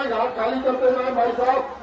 घाट खाली करते जाए भाई साहब।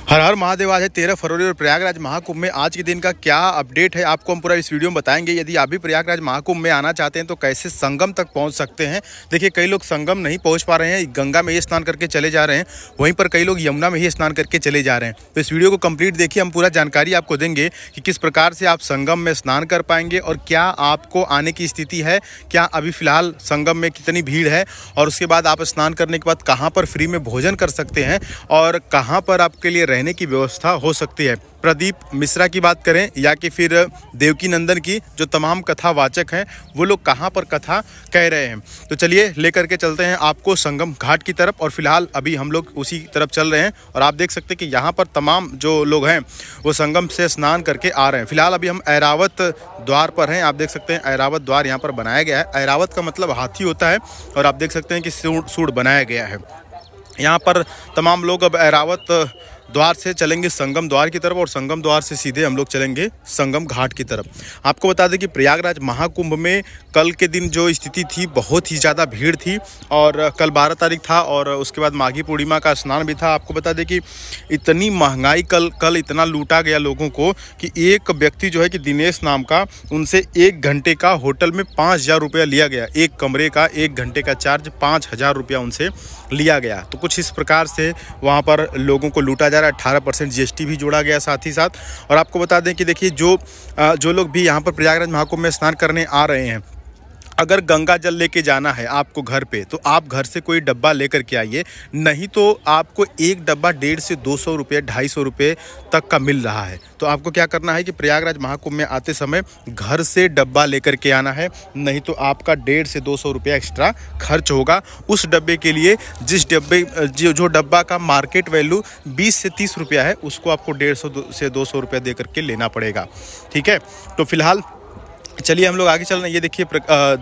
हर हर महादेव। आज है 13 फरवरी और प्रयागराज महाकुंभ में आज के दिन का क्या अपडेट है आपको हम पूरा इस वीडियो में बताएंगे। यदि आप भी प्रयागराज महाकुंभ में आना चाहते हैं तो कैसे संगम तक पहुंच सकते हैं। देखिए कई लोग संगम नहीं पहुंच पा रहे हैं, गंगा में ही स्नान करके चले जा रहे हैं, वहीं पर कई लोग यमुना में ही स्नान करके चले जा रहे हैं। तो इस वीडियो को कंप्लीट देखिए, हम पूरा जानकारी आपको देंगे कि किस प्रकार से आप संगम में स्नान कर पाएंगे और क्या आपको आने की स्थिति है, क्या अभी फिलहाल संगम में कितनी भीड़ है, और उसके बाद आप स्नान करने के बाद कहाँ पर फ्री में भोजन कर सकते हैं और कहाँ पर आपके लिए रहने की व्यवस्था हो सकती है। प्रदीप मिश्रा की बात करें या कि फिर देवकी नंदन की, जो तमाम कथावाचक हैं, वो लोग कहाँ पर कथा कह रहे हैं। तो चलिए लेकर के चलते हैं आपको संगम घाट की तरफ, और फिलहाल अभी हम लोग उसी तरफ चल रहे हैं। और आप देख सकते हैं कि यहाँ पर तमाम जो लोग हैं वो संगम से स्नान करके आ रहे हैं। फिलहाल अभी हम ऐरावत द्वार पर हैं। आप देख सकते हैं ऐरावत द्वार यहाँ पर बनाया गया है। ऐरावत का मतलब हाथी होता है, और आप देख सकते हैं कि सूंड बनाया गया है। यहाँ पर तमाम लोग अब ऐरावत द्वार से चलेंगे संगम द्वार की तरफ, और संगम द्वार से सीधे हम लोग चलेंगे संगम घाट की तरफ। आपको बता दें कि प्रयागराज महाकुंभ में कल के दिन जो स्थिति थी, बहुत ही ज़्यादा भीड़ थी, और कल 12 तारीख था और उसके बाद माघी पूर्णिमा का स्नान भी था। आपको बता दें कि इतनी महंगाई कल इतना लूटा गया लोगों को कि एक व्यक्ति जो है कि दिनेश नाम का, उनसे 1 घंटे का होटल में 5,000 रुपया लिया गया। एक कमरे का 1 घंटे का चार्ज 5,000 रुपया उनसे लिया गया। तो कुछ इस प्रकार से वहाँ पर लोगों को लूटा जा रहा है। 18% GST भी जोड़ा गया साथ ही साथ। और आपको बता दें कि देखिए जो लोग भी यहाँ पर प्रयागराज महाकुंभ में स्नान करने आ रहे हैं, अगर गंगा जल लेके जाना है आपको घर पे, तो आप घर से कोई डब्बा लेकर के आइए, नहीं तो आपको एक डब्बा 150 से 200 रुपये 250 रुपये तक का मिल रहा है। तो आपको क्या करना है कि प्रयागराज महाकुंभ में आते समय घर से डब्बा लेकर के आना है, नहीं तो आपका 150 से 200 रुपया एक्स्ट्रा खर्च होगा उस डब्बे के लिए। जिस डब्बे जो डब्बा का मार्केट वैल्यू 20 से 30 रुपया है, उसको आपको 150 से 200 रुपया दे करके लेना पड़ेगा। ठीक है, तो फिलहाल चलिए हम लोग आगे चल रहे हैं। ये देखिए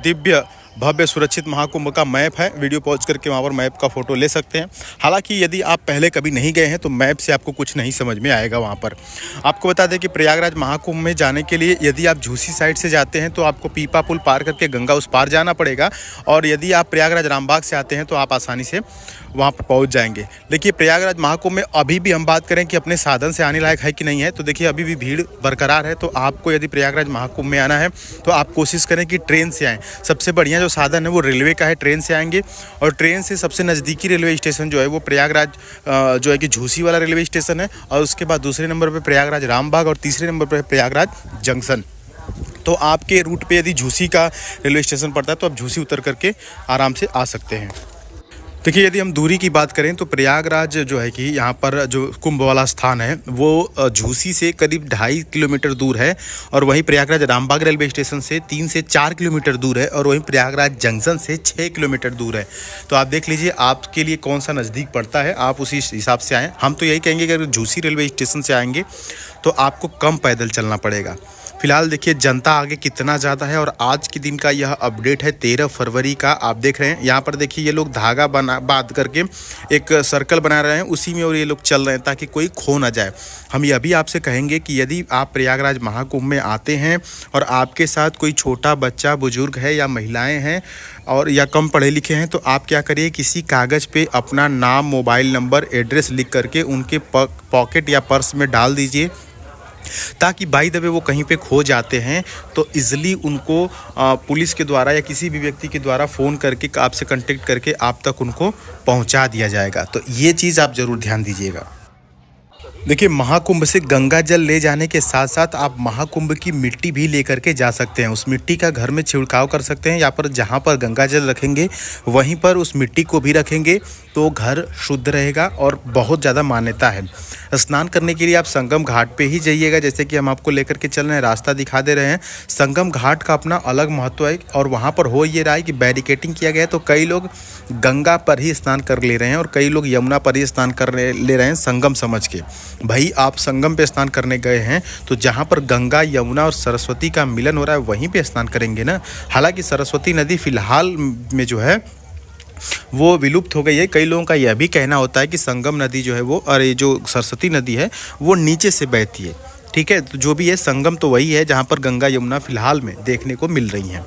दिव्य भव्य सुरक्षित महाकुंभ का मैप है। वीडियो पॉज करके वहाँ पर मैप का फ़ोटो ले सकते हैं। हालांकि यदि आप पहले कभी नहीं गए हैं तो मैप से आपको कुछ नहीं समझ में आएगा। वहाँ पर आपको बता दें कि प्रयागराज महाकुंभ में जाने के लिए यदि आप झूसी साइड से जाते हैं तो आपको पीपा पुल पार करके गंगा उस पार जाना पड़ेगा, और यदि आप प्रयागराज रामबाग से आते हैं तो आप आसानी से वहाँ पर पहुँच जाएंगे। देखिए प्रयागराज महाकुंभ में अभी भी हम बात करें कि अपने साधन से आने लायक है कि नहीं है, तो देखिए अभी भी भीड़ बरकरार है। तो आपको यदि प्रयागराज महाकुंभ में आना है तो आप कोशिश करें कि ट्रेन से आएँ। सबसे बढ़िया जो साधन है वो रेलवे का है, ट्रेन से आएंगे। और ट्रेन से सबसे नज़दीकी रेलवे स्टेशन जो है वो प्रयागराज जो है कि झूसी वाला रेलवे स्टेशन है, और उसके बाद दूसरे नंबर पर प्रयागराज रामबाग, और तीसरे नंबर पर प्रयागराज जंक्शन। तो आपके रूट पे यदि झूसी का रेलवे स्टेशन पड़ता है तो आप झूसी उतर करके आराम से आ सकते हैं। देखिए यदि हम दूरी की बात करें तो प्रयागराज जो है कि यहाँ पर जो कुंभ वाला स्थान है वो झूसी से करीब 2.5 किलोमीटर दूर है, और वहीं प्रयागराज रामबाग रेलवे स्टेशन से 3 से 4 किलोमीटर दूर है, और वहीं प्रयागराज जंक्शन से 6 किलोमीटर दूर है। तो आप देख लीजिए आपके लिए कौन सा नज़दीक पड़ता है, आप उसी हिसाब से आएँ। हम तो यही कहेंगे कि अगर झूसी रेलवे स्टेशन से आएंगे तो आपको कम पैदल चलना पड़ेगा। फिलहाल देखिए जनता आगे कितना ज़्यादा है, और आज के दिन का यह अपडेट है 13 फरवरी का। आप देख रहे हैं यहाँ पर देखिए ये लोग धागा बांध करके एक सर्कल बना रहे हैं, उसी में और ये लोग चल रहे हैं ताकि कोई खो ना जाए। हम यह भी आपसे कहेंगे कि यदि आप प्रयागराज महाकुंभ में आते हैं और आपके साथ कोई छोटा बच्चा, बुजुर्ग है या महिलाएं हैं और या कम पढ़े लिखे हैं, तो आप क्या करिए, किसी कागज़ पे अपना नाम, मोबाइल नंबर, एड्रेस लिख करके उनके पॉकेट या पर्स में डाल दीजिए, ताकि बाई द वे वो कहीं पे खो जाते हैं तो इज़िली उनको पुलिस के द्वारा या किसी भी व्यक्ति के द्वारा फ़ोन करके आपसे कांटेक्ट करके आप तक उनको पहुंचा दिया जाएगा। तो ये चीज़ आप ज़रूर ध्यान दीजिएगा। देखिए महाकुंभ से गंगा जल ले जाने के साथ साथ आप महाकुंभ की मिट्टी भी लेकर के जा सकते हैं। उस मिट्टी का घर में छिड़काव कर सकते हैं, या पर जहाँ पर गंगा जल रखेंगे वहीं पर उस मिट्टी को भी रखेंगे तो घर शुद्ध रहेगा, और बहुत ज़्यादा मान्यता है। स्नान करने के लिए आप संगम घाट पे ही जाइएगा, जैसे कि हम आपको लेकर के चल रहे हैं, रास्ता दिखा दे रहे हैं। संगम घाट का अपना अलग महत्व है, और वहाँ पर हो ये रहा है कि बैरिकेटिंग किया गया है, तो कई लोग गंगा पर ही स्नान कर ले रहे हैं और कई लोग यमुना पर ही स्नान कर ले रहे हैं संगम समझ के। भाई आप संगम पे स्नान करने गए हैं तो जहाँ पर गंगा, यमुना और सरस्वती का मिलन हो रहा है वहीं पे स्नान करेंगे ना। हालांकि सरस्वती नदी फिलहाल में जो है वो विलुप्त हो गई है। कई लोगों का यह भी कहना होता है कि संगम नदी जो है वो, और ये जो सरस्वती नदी है वो नीचे से बहती है। ठीक है। तो जो भी है संगम तो वही है जहाँ पर गंगा यमुना फिलहाल में देखने को मिल रही हैं।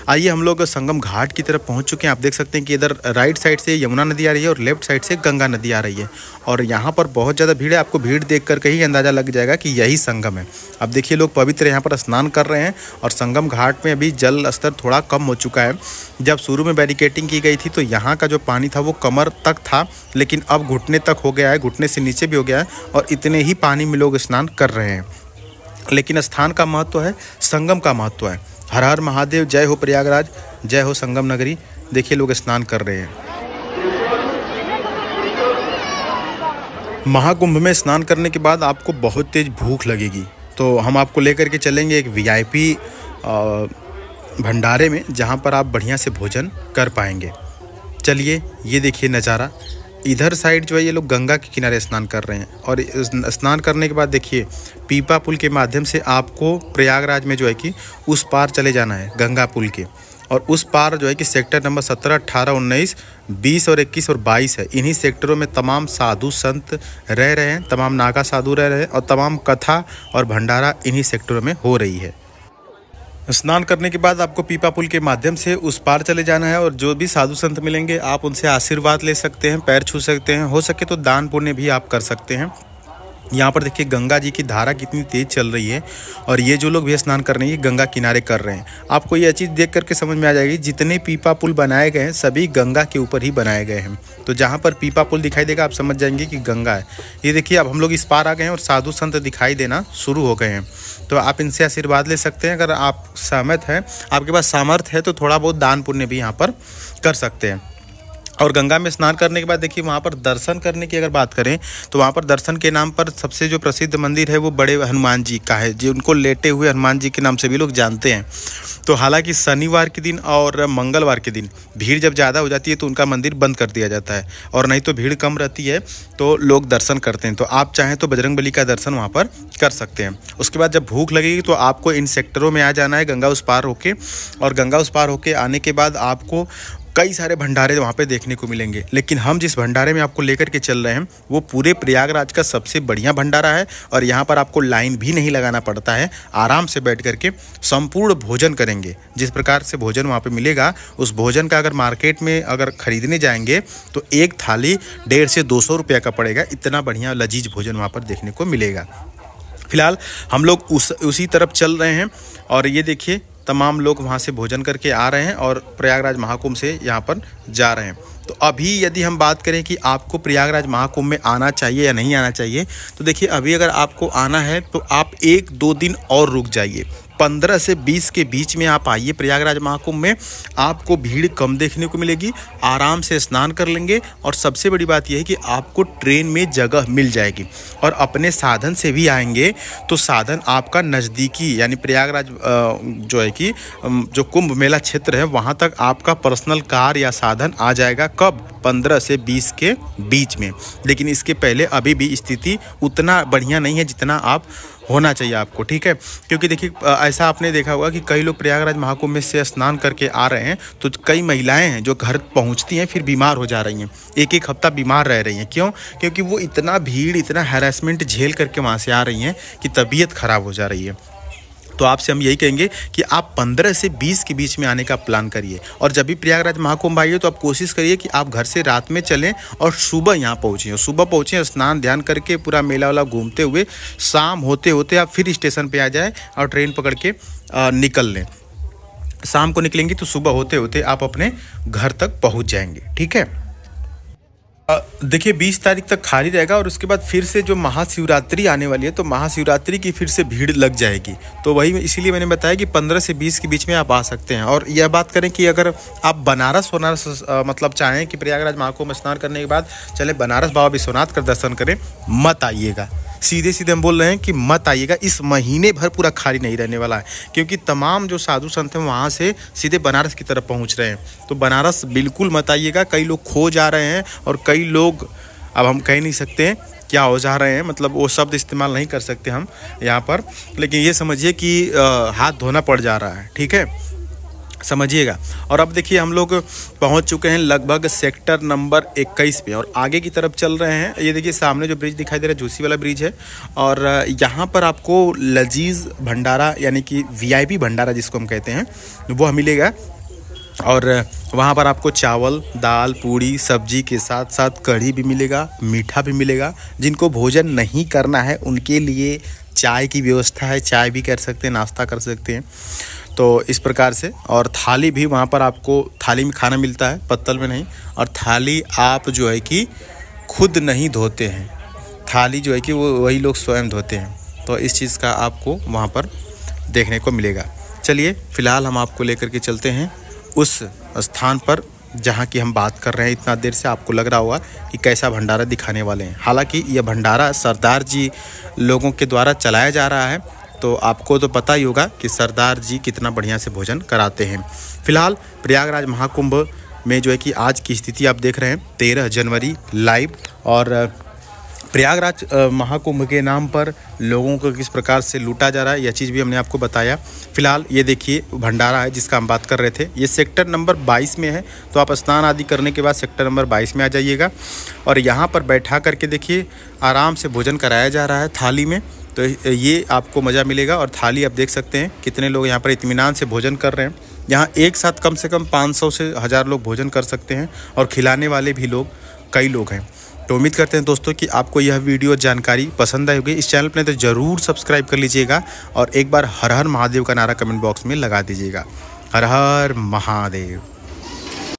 आइए हम लोग संगम घाट की तरफ पहुँच चुके हैं। आप देख सकते हैं कि इधर राइट साइड से यमुना नदी आ रही है और लेफ्ट साइड से गंगा नदी आ रही है और यहाँ पर बहुत ज़्यादा भीड़ है। आपको भीड़ देख करके ही अंदाज़ा लग जाएगा कि यही संगम है। अब देखिए लोग पवित्र यहाँ पर स्नान कर रहे हैं और संगम घाट में अभी जल स्तर थोड़ा कम हो चुका है। जब शुरू में बैरिकेटिंग की गई थी तो यहाँ का जो पानी था वो कमर तक था, लेकिन अब घुटने तक हो गया है, घुटने से नीचे भी हो गया है और इतने ही पानी में लोग स्नान कर रहे हैं। लेकिन स्थान का महत्व है, संगम का महत्व है। हर हर महादेव, जय हो प्रयागराज, जय हो संगम नगरी। देखिए लोग स्नान कर रहे हैं। महाकुंभ में स्नान करने के बाद आपको बहुत तेज भूख लगेगी, तो हम आपको लेकर के चलेंगे एक वीआईपी भंडारे में जहां पर आप बढ़िया से भोजन कर पाएंगे। चलिए ये देखिए नज़ारा। इधर साइड जो है ये लोग गंगा के किनारे स्नान कर रहे हैं और स्नान करने के बाद देखिए पीपा पुल के माध्यम से आपको प्रयागराज में जो है कि उस पार चले जाना है गंगा पुल के, और उस पार जो है कि सेक्टर नंबर 17, 18, 19, 20 और 21 और 22 है। इन्हीं सेक्टरों में तमाम साधु संत रह रहे हैं, तमाम नागा साधु रह रहे हैं और तमाम कथा और भंडारा इन्हीं सेक्टरों में हो रही है। स्नान करने के बाद आपको पीपा पुल के माध्यम से उस पार चले जाना है और जो भी साधु संत मिलेंगे आप उनसे आशीर्वाद ले सकते हैं, पैर छू सकते हैं, हो सके तो दान पुण्य भी आप कर सकते हैं। यहाँ पर देखिए गंगा जी की धारा कितनी तेज चल रही है और ये जो लोग भी स्नान कर रहे हैं ये गंगा किनारे कर रहे हैं। आपको ये चीज़ देख करके समझ में आ जाएगी, जितने पीपा पुल बनाए गए हैं सभी गंगा के ऊपर ही बनाए गए हैं। तो जहाँ पर पीपा पुल दिखाई देगा आप समझ जाएंगे कि गंगा है। ये देखिए अब हम लोग इस पार आ गए हैं और साधु संत दिखाई देना शुरू हो गए हैं, तो आप इनसे आशीर्वाद ले सकते हैं। अगर आप सहमत हैं, आपके पास सामर्थ्य है, तो थोड़ा बहुत दान पुण्य भी यहाँ पर कर सकते हैं। और गंगा में स्नान करने के बाद देखिए वहाँ पर दर्शन करने की अगर बात करें तो वहाँ पर दर्शन के नाम पर सबसे जो प्रसिद्ध मंदिर है वो बड़े हनुमान जी का है, जो उनको लेटे हुए हनुमान जी के नाम से भी लोग जानते हैं। तो हालांकि शनिवार के दिन और मंगलवार के दिन भीड़ जब ज़्यादा हो जाती है तो उनका मंदिर बंद कर दिया जाता है, और नहीं तो भीड़ कम रहती है तो लोग दर्शन करते हैं। तो आप चाहें तो बजरंगबली का दर्शन वहाँ पर कर सकते हैं। उसके बाद जब भूख लगेगी तो आपको इन सेक्टरों में आ जाना है गंगा उस पार होके, और गंगा उस पार होके आने के बाद आपको कई सारे भंडारे वहाँ पे देखने को मिलेंगे। लेकिन हम जिस भंडारे में आपको लेकर के चल रहे हैं वो पूरे प्रयागराज का सबसे बढ़िया भंडारा है और यहाँ पर आपको लाइन भी नहीं लगाना पड़ता है। आराम से बैठ करके संपूर्ण भोजन करेंगे। जिस प्रकार से भोजन वहाँ पे मिलेगा उस भोजन का अगर मार्केट में अगर ख़रीदने जाएंगे तो एक थाली 150 से 200 रुपये का पड़ेगा। इतना बढ़िया लजीज भोजन वहाँ पर देखने को मिलेगा। फिलहाल हम लोग उसी तरफ चल रहे हैं और ये देखिए तमाम लोग वहाँ से भोजन करके आ रहे हैं और प्रयागराज महाकुंभ से यहाँ पर जा रहे हैं। तो अभी यदि हम बात करें कि आपको प्रयागराज महाकुंभ में आना चाहिए या नहीं आना चाहिए, तो देखिए अभी अगर आपको आना है तो आप 1-2 दिन और रुक जाइए। 15 से 20 के बीच में आप आइए प्रयागराज महाकुंभ में। आपको भीड़ कम देखने को मिलेगी, आराम से स्नान कर लेंगे और सबसे बड़ी बात यह है कि आपको ट्रेन में जगह मिल जाएगी। और अपने साधन से भी आएंगे तो साधन आपका नज़दीकी यानी प्रयागराज जो है कि जो कुंभ मेला क्षेत्र है वहाँ तक आपका पर्सनल कार या साधन आ जाएगा। कब? 15 से 20 के बीच में। लेकिन इसके पहले अभी भी स्थिति उतना बढ़िया नहीं है जितना आप होना चाहिए आपको, ठीक है। क्योंकि देखिए ऐसा आपने देखा होगा कि कई लोग प्रयागराज महाकुंभ में से स्नान करके आ रहे हैं तो कई महिलाएं हैं जो घर पहुंचती हैं फिर बीमार हो जा रही हैं, एक हफ्ता बीमार रह रही हैं। क्यों? क्योंकि वो इतना भीड़, इतना हैरेसमेंट झेल करके वहाँ से आ रही हैं कि तबीयत खराब हो जा रही है। तो आपसे हम यही कहेंगे कि आप 15 से 20 के बीच में आने का प्लान करिए। और जब भी प्रयागराज महाकुंभ आइए तो आप कोशिश करिए कि आप घर से रात में चलें और सुबह यहाँ पहुँचें। और सुबह पहुँचें, स्नान ध्यान करके पूरा मेला वाला घूमते हुए शाम होते होते आप फिर स्टेशन पे आ जाएं और ट्रेन पकड़ के निकल लें। शाम को निकलेंगे तो सुबह होते होते आप अपने घर तक पहुँच जाएंगे, ठीक है। देखिए 20 तारीख तक खाली रहेगा और उसके बाद फिर से जो महाशिवरात्रि आने वाली है तो महाशिवरात्रि की फिर से भीड़ लग जाएगी। तो वही इसीलिए मैंने बताया कि 15 से 20 के बीच में आप आ सकते हैं। और यह बात करें कि अगर आप बनारस मतलब चाहें कि प्रयागराज महाकुंभ स्नान करने के बाद चले बनारस बाबा विश्वनाथ का दर्शन करें, मत आइएगा। सीधे सीधे हम बोल रहे हैं कि मत आइएगा। इस महीने भर पूरा खाली नहीं रहने वाला है क्योंकि तमाम जो साधु संत हैं वहाँ से सीधे बनारस की तरफ पहुँच रहे हैं। तो बनारस बिल्कुल मत आइएगा। कई लोग खो जा रहे हैं और कई लोग, अब हम कह नहीं सकते क्या हो जा रहे हैं, मतलब वो शब्द इस्तेमाल नहीं कर सकते हम यहाँ पर, लेकिन ये समझिए कि हाथ धोना पड़ जा रहा है, ठीक है। समझिएगा। और अब देखिए हम लोग पहुंच चुके हैं लगभग सेक्टर नंबर 21 पे और आगे की तरफ चल रहे हैं। ये देखिए सामने जो ब्रिज दिखाई दे रहा है झूसी वाला ब्रिज है और यहाँ पर आपको लजीज भंडारा यानी कि VIP भंडारा जिसको हम कहते हैं वो मिलेगा। और वहाँ पर आपको चावल, दाल, पूड़ी, सब्जी के साथ साथ कढ़ी भी मिलेगा, मीठा भी मिलेगा। जिनको भोजन नहीं करना है उनके लिए चाय की व्यवस्था है, चाय भी कर सकते हैं, नाश्ता कर सकते हैं। तो इस प्रकार से और थाली भी वहाँ पर आपको थाली में खाना मिलता है, पत्तल में नहीं। और थाली आप जो है कि खुद नहीं धोते हैं, थाली जो है कि वो वही लोग स्वयं धोते हैं। तो इस चीज़ का आपको वहाँ पर देखने को मिलेगा। चलिए फ़िलहाल हम आपको लेकर के चलते हैं उस स्थान पर जहाँ की हम बात कर रहे हैं। इतना देर से आपको लग रहा होगा कि कैसा भंडारा दिखाने वाले हैं। हालांकि यह भंडारा सरदार जी लोगों के द्वारा चलाया जा रहा है, तो आपको तो पता ही होगा कि सरदार जी कितना बढ़िया से भोजन कराते हैं। फिलहाल प्रयागराज महाकुंभ में जो है कि आज की स्थिति आप देख रहे हैं 13 जनवरी लाइव। और प्रयागराज महाकुंभ के नाम पर लोगों को किस प्रकार से लूटा जा रहा है यह चीज़ भी हमने आपको बताया। फिलहाल ये देखिए भंडारा है जिसका हम बात कर रहे थे, ये सेक्टर नंबर 22 में है। तो आप स्नान आदि करने के बाद सेक्टर नंबर 22 में आ जाइएगा और यहाँ पर बैठा करके देखिए आराम से भोजन कराया जा रहा है थाली में। तो ये आपको मज़ा मिलेगा। और थाली आप देख सकते हैं कितने लोग यहाँ पर इत्मीनान से भोजन कर रहे हैं। यहाँ एक साथ कम से कम 500 से 1000 लोग भोजन कर सकते हैं और खिलाने वाले भी लोग कई लोग हैं। तो उम्मीद करते हैं दोस्तों कि आपको यह वीडियो जानकारी पसंद आई होगी। इस चैनल पर तो ज़रूर सब्सक्राइब कर लीजिएगा और एक बार हर हर महादेव का नारा कमेंट बॉक्स में लगा दीजिएगा। हर हर महादेव।